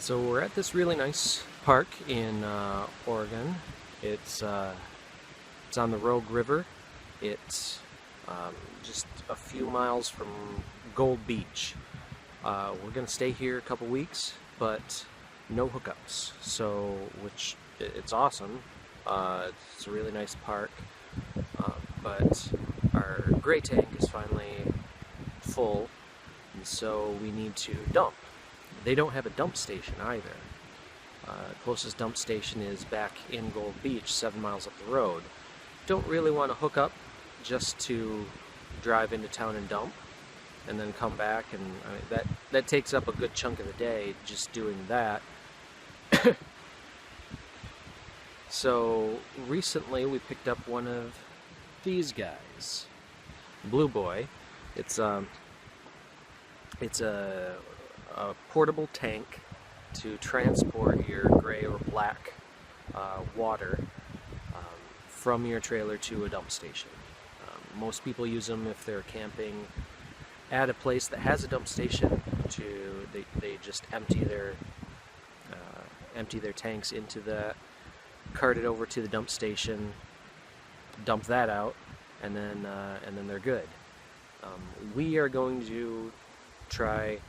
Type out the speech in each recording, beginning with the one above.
So we're at this really nice park in Oregon. It's on the Rogue River. It's just a few miles from Gold Beach. We're gonna stay here a couple weeks, but no hookups. So, which it's awesome. It's a really nice park, but our gray tank is finally full, and so we need to dump. They don't have a dump station either. Closest dump station is back in Gold Beach, 7 miles up the road. Don't really want to hook up just to drive into town and dump, and then come back, and I mean, that takes up a good chunk of the day just doing that. So recently we picked up one of these guys, Blue Boy. It's a portable tank to transport your gray or black water from your trailer to a dump station. Most people use them if they're camping at a place that has a dump station. They just empty their tanks into that, cart it over to the dump station, dump that out, and then they're good. We are going to try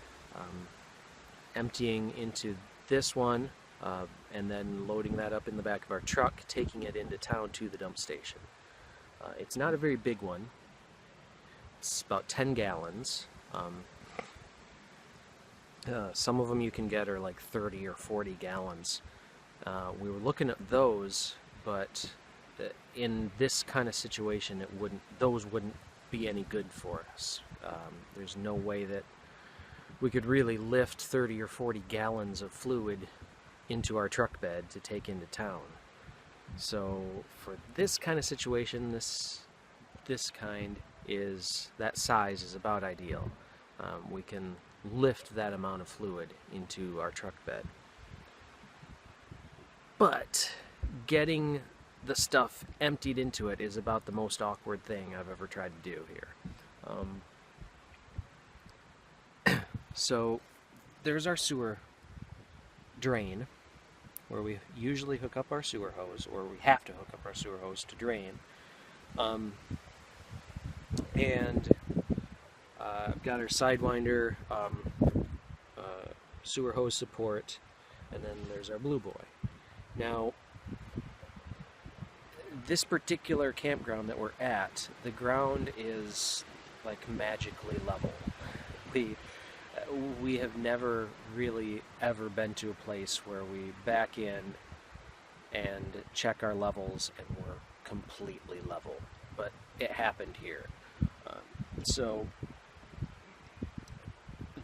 emptying into this one and then loading that up in the back of our truck, taking it into town to the dump station. It's not a very big one. It's about 10 gallons. Some of them you can get are like 30 or 40 gallons. We were looking at those, but in this kind of situation, those wouldn't be any good for us. There's no way that we could really lift 30 or 40 gallons of fluid into our truck bed to take into town. So for this kind of situation, that size is about ideal. We can lift that amount of fluid into our truck bed. But getting the stuff emptied into it is about the most awkward thing I've ever tried to do here. So there's our sewer drain, where we usually hook up our sewer hose, or we have to hook up our sewer hose to drain. And I've got our Sidewinder sewer hose support, and then there's our Blue Boy. Now, this particular campground that we're at, the ground is like magically level. We have never really ever been to a place where we back in and check our levels and we're completely level, but it happened here. So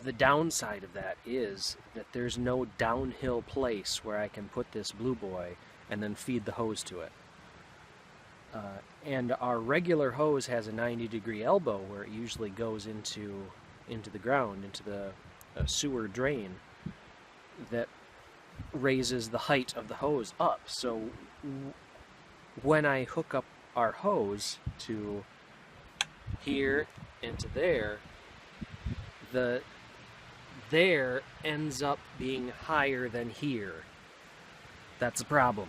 the downside of that is that there's no downhill place where I can put this Blue Boy and then feed the hose to it. And our regular hose has a 90-degree elbow where it usually goes into the ground, into the sewer drain that raises the height of the hose up. So when I hook up our hose to here into there, the there ends up being higher than here. That's a problem.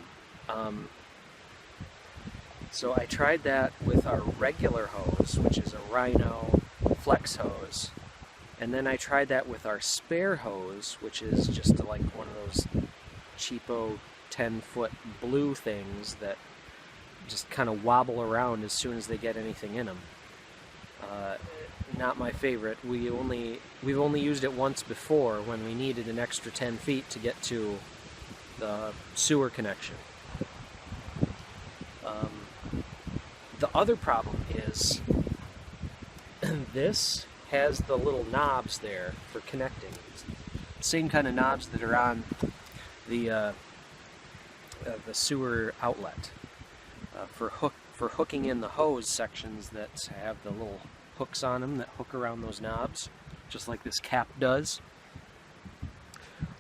So I tried that with our regular hose, which is a Rhino flex hose, and then I tried that with our spare hose, which is just like one of those cheapo 10-foot blue things that just kind of wobble around as soon as they get anything in them. Not my favorite. We've only used it once before when we needed an extra 10 feet to get to the sewer connection. The other problem is this has the little knobs there for connecting. Same kind of knobs that are on the sewer outlet for hooking in the hose sections that have the little hooks on them that hook around those knobs, just like this cap does.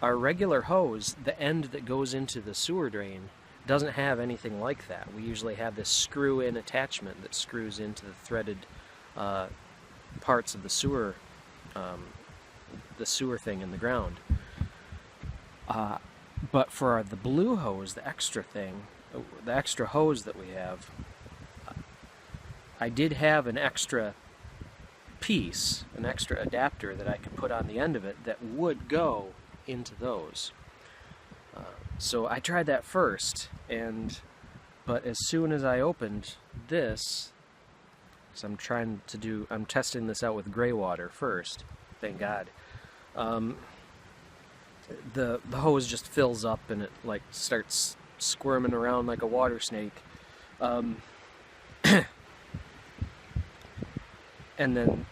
Our regular hose, the end that goes into the sewer drain, doesn't have anything like that. We usually have this screw-in attachment that screws into the threaded parts of the sewer thing in the ground. But for the blue hose, the extra hose that we have, I did have an extra piece, an extra adapter that I could put on the end of it that would go into those. So I tried that first, but as soon as I opened this, so I'm testing this out with gray water first, thank God. The hose just fills up and it like starts squirming around like a water snake. And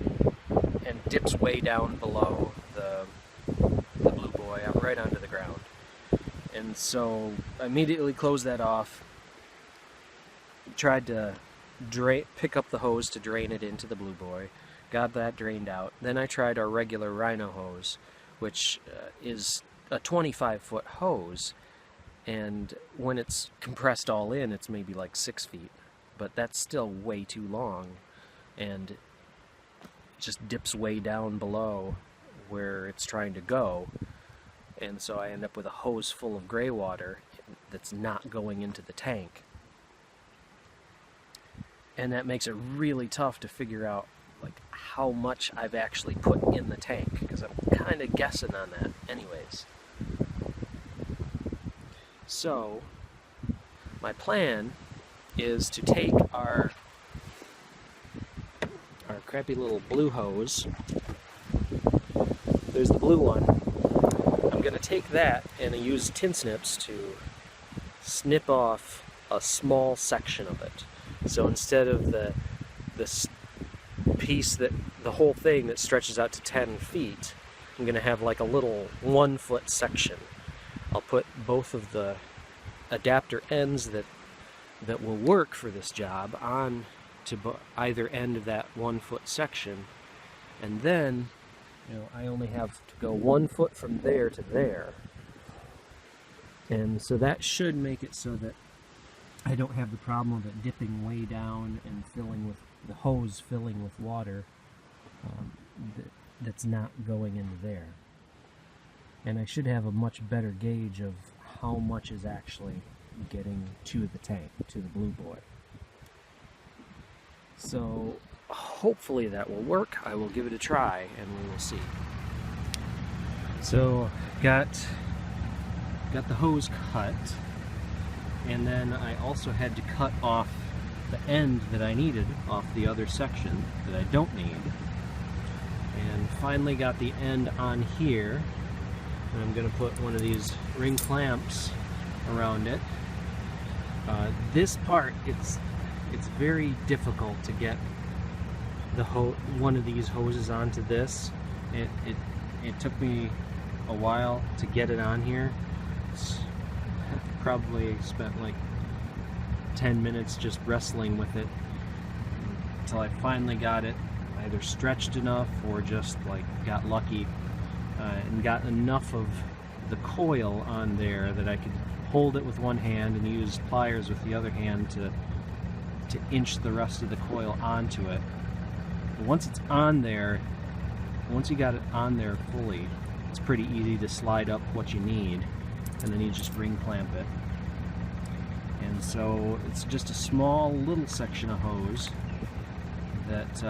dips way down below the blue boy, right onto the ground. And so I immediately closed that off, tried to pick up the hose to drain it into the blue boy, got that drained out. Then I tried our regular Rhino hose, which is a 25-foot hose, and when it's compressed all in, it's maybe like 6 feet, but that's still way too long, and just dips way down below where it's trying to go, and so I end up with a hose full of gray water that's not going into the tank. And that makes it really tough to figure out like how much I've actually put in the tank, because I'm kind of guessing on that anyways. So my plan is to take our crappy little blue hose. There's the blue one. I'm going to take that and use tin snips to snip off a small section of it. So instead of this piece, the whole thing that stretches out to 10 feet, I'm going to have like a little 1-foot section. I'll put both of the adapter ends that will work for this job on to either end of that 1-foot section, and then I only have to go 1 foot from there to there, and so that should make it so that I don't have the problem of it dipping way down and the hose filling with water that's not going into there. And I should have a much better gauge of how much is actually getting to the tank, to the blue boy. So hopefully that will work. I will give it a try and we will see. So got the hose cut, and then I also had to cut off the end that I needed off the other section that I don't need, and finally got the end on here, and I'm going to put one of these ring clamps around it. This part, it's very difficult to get one of these hoses onto this. It took me a while to get it on here. Probably spent like 10 minutes just wrestling with it until I finally got it either stretched enough or just like got lucky and got enough of the coil on there that I could hold it with one hand and use pliers with the other hand to inch the rest of the coil onto it. But once it's on there, once you got it on there fully, it's pretty easy to slide up what you need, and then you just ring clamp it. And so it's just a small little section of hose that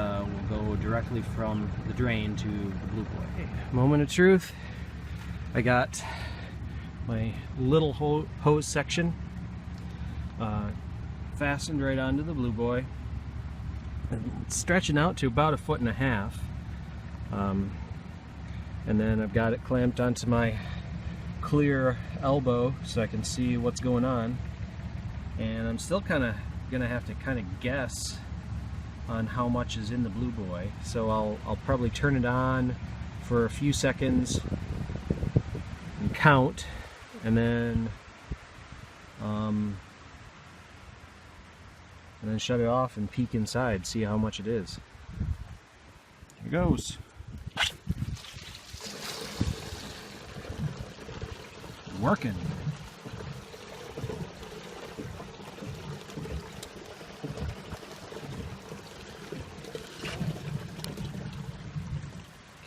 will go directly from the drain to the blue boy. Moment of truth. I got my little hose section fastened right onto the blue boy. It's stretching out to about 1.5 feet. And then I've got it clamped onto my clear elbow so I can see what's going on. And I'm still kind of gonna have to guess on how much is in the blue boy. So I'll probably turn it on for a few seconds and count, and then shut it off and peek inside, see how much it is. Here goes. Working.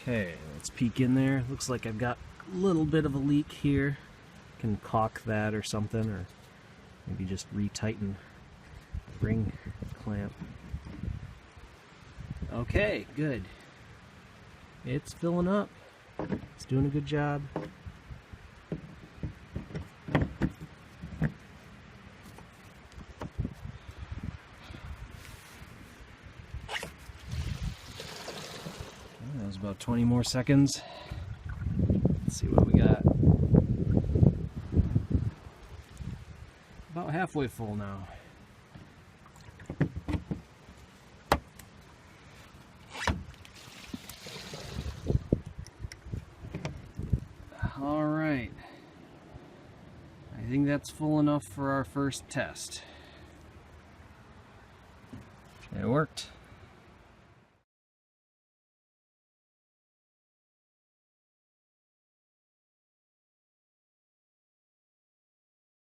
Okay, let's peek in there. Looks like I've got a little bit of a leak here. can caulk that or something, or maybe just retighten the ring clamp. Okay, good. It's filling up. It's doing a good job. That was about 20 more seconds. Let's see what we got. About halfway full now. All right. I think that's full enough for our first test. It worked.